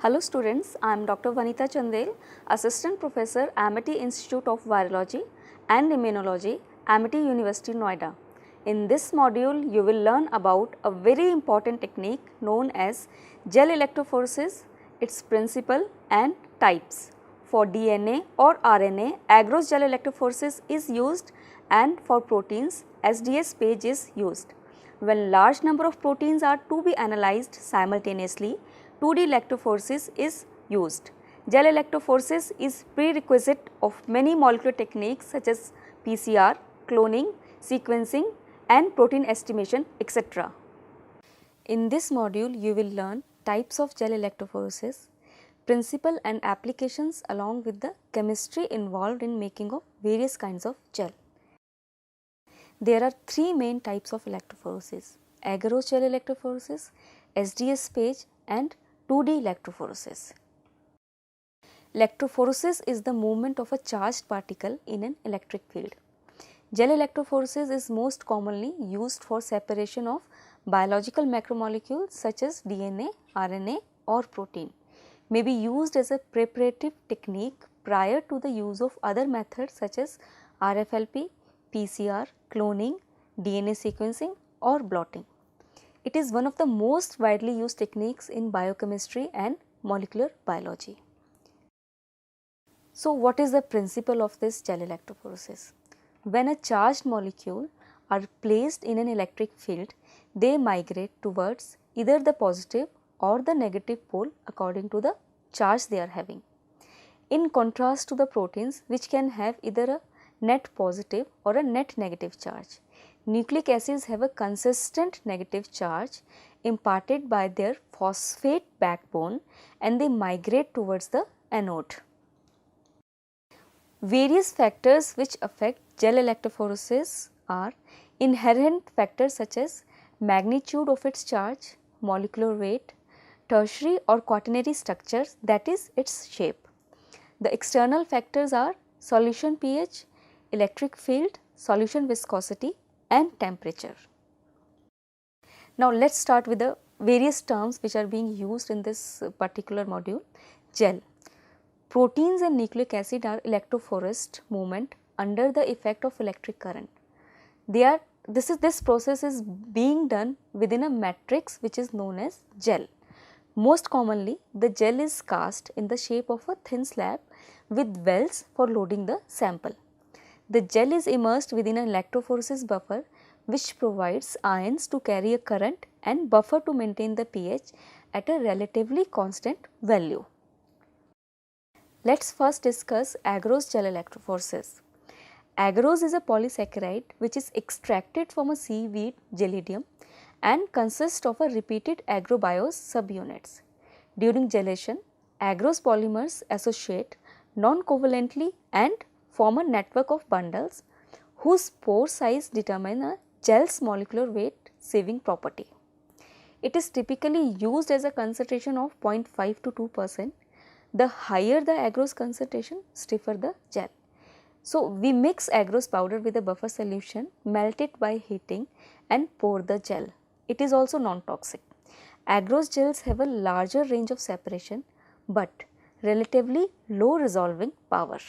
Hello students, I am Dr. Vanita Chandel, Assistant Professor, Amity Institute of Virology and Immunology, Amity University, Noida. In this module, you will learn about a very important technique known as gel electrophoresis, its principle and types. For DNA or RNA, agarose gel electrophoresis is used, and for proteins, SDS page is used. When large number of proteins are to be analyzed simultaneously, 2D electrophoresis is used. Gel electrophoresis is prerequisite of many molecular techniques such as PCR, cloning, sequencing and protein estimation, etc. In this module, you will learn types of gel electrophoresis, principle and applications along with the chemistry involved in making of various kinds of gel. There are three main types of electrophoresis: agarose gel electrophoresis, SDS page and 2D electrophoresis. Electrophoresis is the movement of a charged particle in an electric field. Gel electrophoresis is most commonly used for separation of biological macromolecules such as DNA, RNA or protein. May be used as a preparative technique prior to the use of other methods such as RFLP, PCR, cloning, DNA sequencing or blotting. It is one of the most widely used techniques in biochemistry and molecular biology. So, what is the principle of this gel electrophoresis? When a charged molecule are placed in an electric field, they migrate towards either the positive or the negative pole according to the charge they are having. In contrast to the proteins, which can have either a net positive or a net negative charge, nucleic acids have a consistent negative charge imparted by their phosphate backbone and they migrate towards the anode. Various factors which affect gel electrophoresis are inherent factors such as magnitude of its charge, molecular weight, tertiary or quaternary structures, that is its shape. The external factors are solution pH, electric field, solution viscosity and temperature. Now, let us start with the various terms which are being used in this particular module. Gel. Proteins and nucleic acid are electrophoresis movement under the effect of electric current. This process is being done within a matrix which is known as gel. Most commonly, the gel is cast in the shape of a thin slab with wells for loading the sample. The gel is immersed within an electrophoresis buffer which provides ions to carry a current and buffer to maintain the pH at a relatively constant value. Let us first discuss agarose gel electrophoresis. Agarose is a polysaccharide which is extracted from a seaweed Gelidium and consists of a repeated agrobiose subunits. During gelation, agarose polymers associate non-covalently and form a network of bundles whose pore size determine a gel's molecular weight saving property. It is typically used as a concentration of 0.5 to 2%. The higher the agarose concentration, stiffer the gel. So, we mix agarose powder with a buffer solution, melt it by heating and pour the gel. It is also non-toxic. Agarose gels have a larger range of separation, but relatively low resolving power.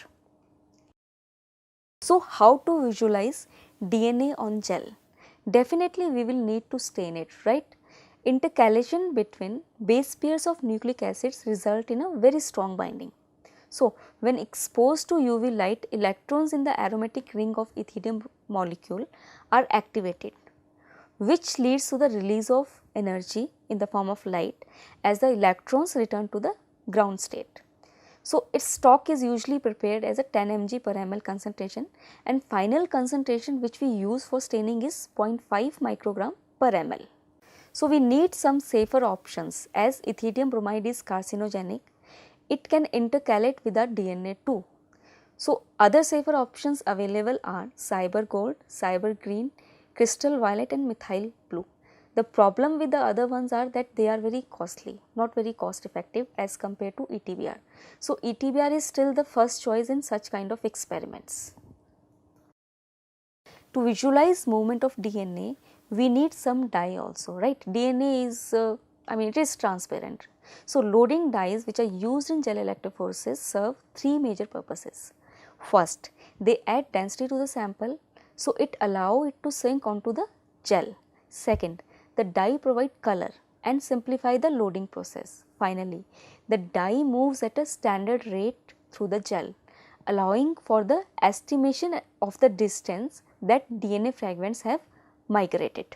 So, how to visualize DNA on gel? Definitely we will need to stain it, right? Intercalation between base pairs of nucleic acids result in a very strong binding. So, when exposed to UV light, electrons in the aromatic ring of ethidium molecule are activated, which leads to the release of energy in the form of light as the electrons return to the ground state. So, its stock is usually prepared as a 10 mg per ml concentration and final concentration which we use for staining is 0.5 microgram per ml. So, we need some safer options as ethidium bromide is carcinogenic, it can intercalate with our DNA too. So, other safer options available are cyber gold, cyber green, crystal violet and methyl blue. The problem with the other ones are that they are very costly, not very cost effective as compared to ETBR. So, ETBR is still the first choice in such kind of experiments. To visualize movement of DNA, we need some dye also, right? DNA is, it is transparent. So, loading dyes which are used in gel electrophoresis serve three major purposes. First, they add density to the sample, so it allow it to sink onto the gel. Second, the dye provide color and simplify the loading process. Finally, the dye moves at a standard rate through the gel, allowing for the estimation of the distance that DNA fragments have migrated.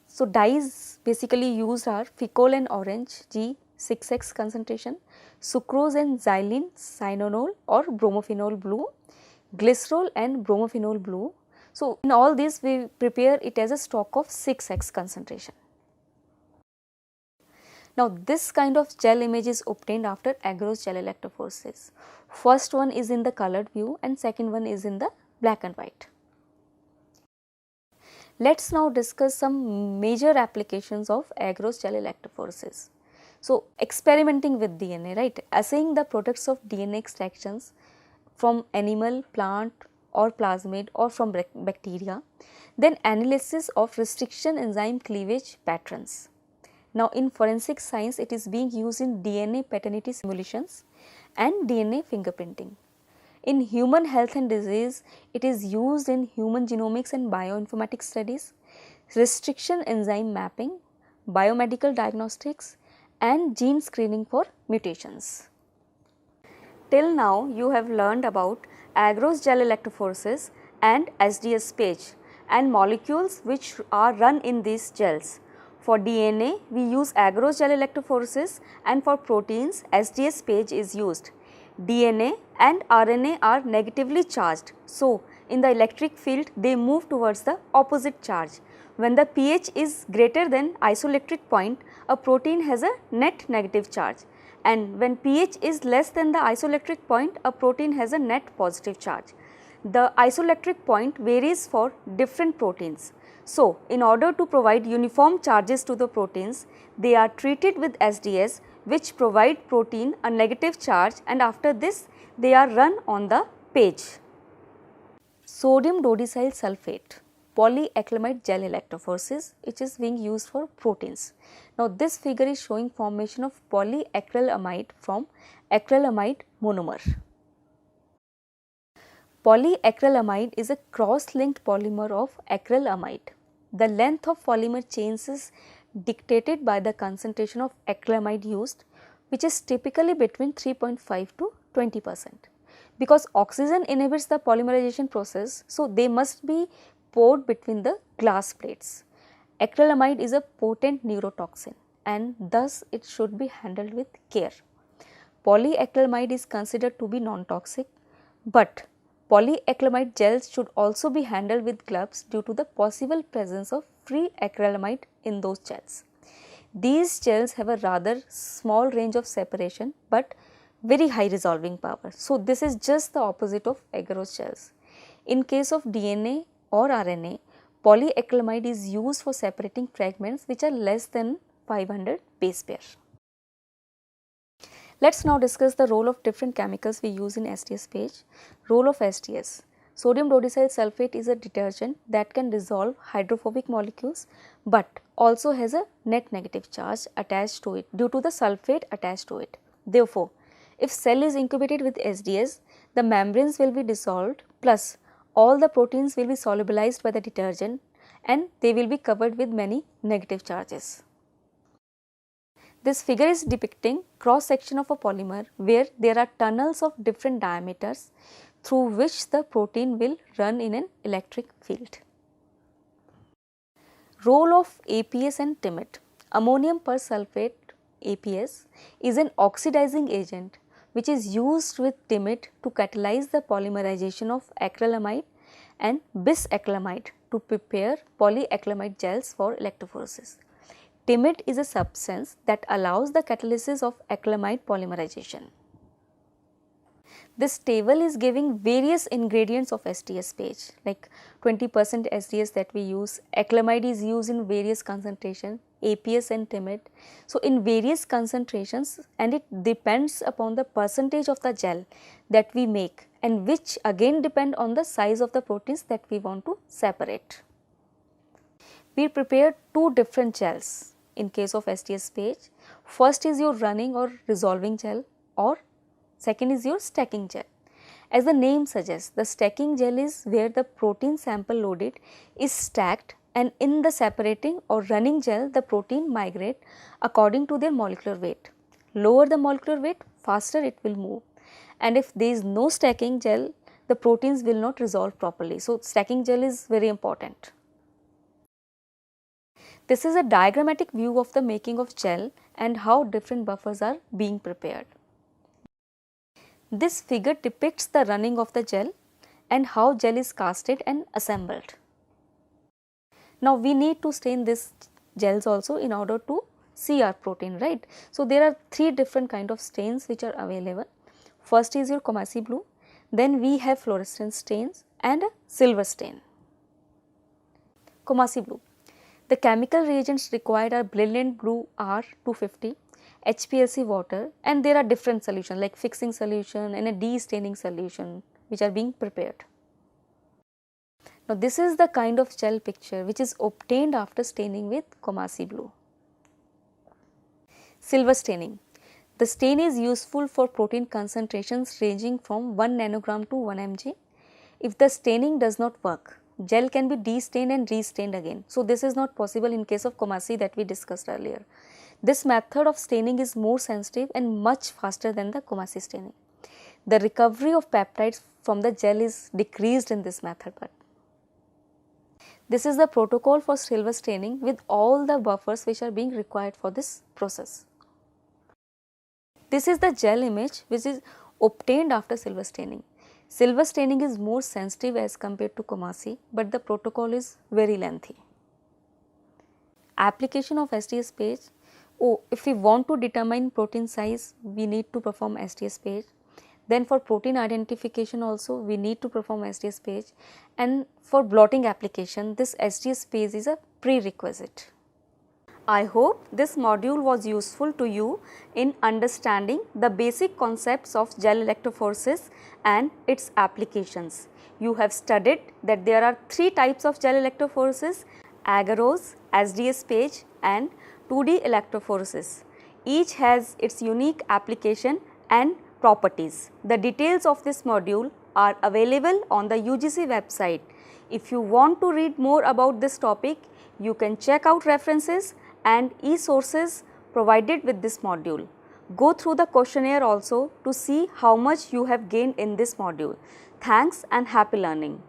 So, dyes basically used are ficol and orange G6X concentration, sucrose and xylene cyanonol or bromophenol blue, glycerol and bromophenol blue. So, in all these we prepare it as a stock of 6x concentration. Now, this kind of gel image is obtained after agarose gel electrophoresis. First one is in the colored view and second one is in the black and white. Let us now discuss some major applications of agarose gel electrophoresis. So, experimenting with DNA, right, assaying the products of DNA extractions from animal, plant or plasmid or from bacteria, then analysis of restriction enzyme cleavage patterns. Now, in forensic science it is being used in DNA paternity simulations and DNA fingerprinting. In human health and disease, it is used in human genomics and bioinformatics studies, restriction enzyme mapping, biomedical diagnostics and gene screening for mutations. Till now, you have learned about agarose gel electrophoresis and SDS page and molecules which are run in these gels. For DNA, we use agarose gel electrophoresis and for proteins, SDS page is used. DNA and RNA are negatively charged. So, in the electric field, they move towards the opposite charge. When the pH is greater than isoelectric point, a protein has a net negative charge, and when pH is less than the isoelectric point, a protein has a net positive charge. The isoelectric point varies for different proteins. So, in order to provide uniform charges to the proteins, they are treated with SDS which provide protein a negative charge, and after this they are run on the page. Sodium dodecyl sulfate polyacrylamide gel electrophoresis, which is being used for proteins. Now, this figure is showing formation of polyacrylamide from acrylamide monomer. Polyacrylamide is a cross-linked polymer of acrylamide. The length of polymer chains is dictated by the concentration of acrylamide used, which is typically between 3.5 to 20%. Because oxygen inhibits the polymerization process, so they must be poured between the glass plates. Acrylamide is a potent neurotoxin and thus it should be handled with care. Polyacrylamide is considered to be non-toxic, but polyacrylamide gels should also be handled with gloves due to the possible presence of free acrylamide in those gels. These gels have a rather small range of separation, but very high resolving power. So, this is just the opposite of agarose gels. In case of DNA or RNA, polyacrylamide is used for separating fragments which are less than 500 base pair. Let us now discuss the role of different chemicals we use in SDS page. Role of SDS. Sodium dodecyl sulfate is a detergent that can dissolve hydrophobic molecules, but also has a net negative charge attached to it due to the sulfate attached to it. Therefore, if cell is incubated with SDS, the membranes will be dissolved plus all the proteins will be solubilized by the detergent and they will be covered with many negative charges. This figure is depicting cross section of a polymer where there are tunnels of different diameters through which the protein will run in an electric field. Role of APS and TIMIT. Ammonium persulfate APS is an oxidizing agent which is used with TIMIT to catalyze the polymerization of acrylamide and bisacrylamide to prepare polyacrylamide gels for electrophoresis. TIMIT is a substance that allows the catalysis of acrylamide polymerization. This table is giving various ingredients of SDS page, like 20% SDS that we use, acrylamide is used in various concentration, APS and TIMIT. So, in various concentrations, and it depends upon the percentage of the gel that we make, and which again depend on the size of the proteins that we want to separate. We prepared two different gels. in case of STS page. First is your running or resolving gel, or second is your stacking gel. As the name suggests, the stacking gel is where the protein sample loaded is stacked, and in the separating or running gel the protein migrate according to their molecular weight. Lower the molecular weight, faster it will move, and if there is no stacking gel, the proteins will not resolve properly. So, stacking gel is very important. This is a diagrammatic view of the making of gel and how different buffers are being prepared. This figure depicts the running of the gel and how gel is casted and assembled. Now, we need to stain this gels also in order to see our protein, right. So, there are three different kind of stains which are available. First is your Comasi blue, then we have fluorescent stains and a silver stain. Comasi blue. The chemical reagents required are brilliant blue R250, HPLC water, and there are different solutions like fixing solution and a de-staining solution which are being prepared. Now, this is the kind of gel picture which is obtained after staining with Comasi blue. Silver staining. The stain is useful for protein concentrations ranging from 1 nanogram to 1 mg. If the staining does not work, gel can be de-stained and re-stained again. So, this is not possible in case of Comasi that we discussed earlier. This method of staining is more sensitive and much faster than the Comasi staining. The recovery of peptides from the gel is decreased in this method. But this is the protocol for silver staining with all the buffers which are being required for this process. This is the gel image which is obtained after silver staining. Silver staining is more sensitive as compared to Comasi, but the protocol is very lengthy. Application of STS page. If we want to determine protein size, we need to perform STS page. Then for protein identification also we need to perform STS page, and for blotting application this STS page is a prerequisite. I hope this module was useful to you in understanding the basic concepts of gel electrophoresis and its applications. You have studied that there are three types of gel electrophoresis: agarose, SDS page and 2D electrophoresis. Each has its unique application and properties. The details of this module are available on the UGC website. If you want to read more about this topic, you can check out references and e-sources provided with this module. Go through the questionnaire also to see how much you have gained in this module. Thanks and happy learning.